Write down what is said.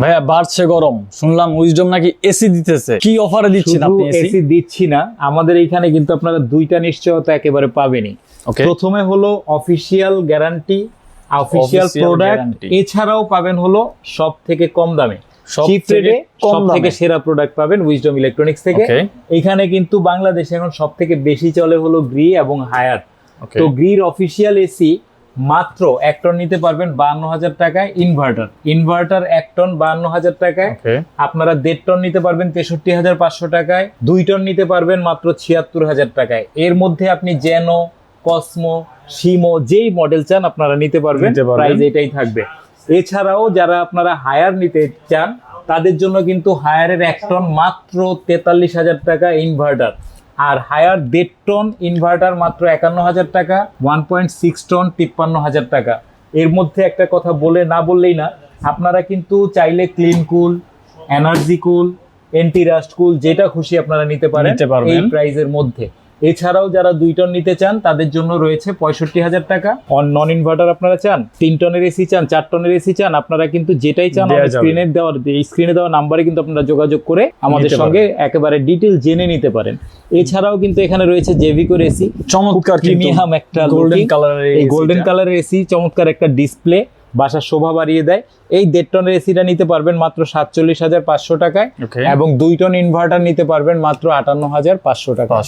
ভাইয়া বাড়ছে গরম, শুনলাম উইজডম নাকি এসি দিতেছে, কি অফারে দিচ্ছেন আপনি এসি? এসি দিচ্ছি না, আমাদের এইখানে কিন্তু আপনারা দুইটা নিশ্চয়তা একেবারে পাবেনই। ওকে, প্রথমে হলো official guarantee, official product, guarantee। এছাড়াও পাবেন হলো সব থেকে কম দামে, সব চিপ থেকে রেটে কম সব থেকে দামে। সেরা প্রোডাক্ট পাবেন উইজডম ইলেকট্রনিক্স থেকে। Okay। এখানে কিন্তু বাংলাদেশে এখন সব থেকে বেশি চলে হলো গ্রি এবং হায়ার। Okay। তো গ্রির অফিসিয়াল এসি মাত্র 1 টন নিতে পারবেন 52,000 টাকায়, ইনভার্টার 1 টন 52,000 টাকায়। ওকে, আপনারা 1.5 টন নিতে পারবেন 63,500 টাকায়, 2 টন নিতে পারবেন মাত্র 76,000 টাকায়। এর মধ্যে আপনি জেনো, কসমো, শিমো যেই মডেল চান আপনারা নিতে পারবেন, নিতে পারবেন। প্রাইস এটাই থাকবে। এছাড়াও যারা আপনারা হায়ার নিতে চান তাদের জন্য কিন্তু হায়ারের 1 টন মাত্র 43,000 টাকা ইনভার্টার, আর হায়ার 1.5 টন ইনভার্টার মাত্র 51,000 টাকা, 1.6 টন 53,000 টাকা। এর মধ্যে একটা কথা না বললেই না, আপনারা কিন্তু চাইলে clean cool, energy cool, anti rust cool যেটা খুশি আপনারা নিতে পারেন নিতে পারবেন। এই প্রাইজের মধ্যে। এছাড়াও যারা 2 টন নিতে চান তাদের জন্য রয়েছে 65,000 টাকা। নন ইনভার্টার আপনারা চান, 3 টনের এসি চান, 4 টনের এসি চান, আপনারা কিন্তু যেটাই চান দেয়া যাবে। স্ক্রিনে দেওয়া নাম্বারে কিন্তু আপনারা যোগাযোগ করে আমাদের নিতে সঙ্গে একেবারে ডিটেল জেনে নিতে পারেন। এছাড়াও কিন্তু এখানে রয়েছে জেভিকোর এসি, চমৎকার প্রিমিয়াম একটা গোল্ডেন looking। কালারের এই গোল্ডেন কালারের এসি চমৎকার একটা ডিসপ্লে, বাসার শোভা বাড়িয়ে দেয়। এই 1.5 টনের এসিটা নিতে পারবেন মাত্র 47,500 টাকায়, Okay। এবং 2 টন ইনভার্টার নিতে পারবেন মাত্র 58,500 টাকা।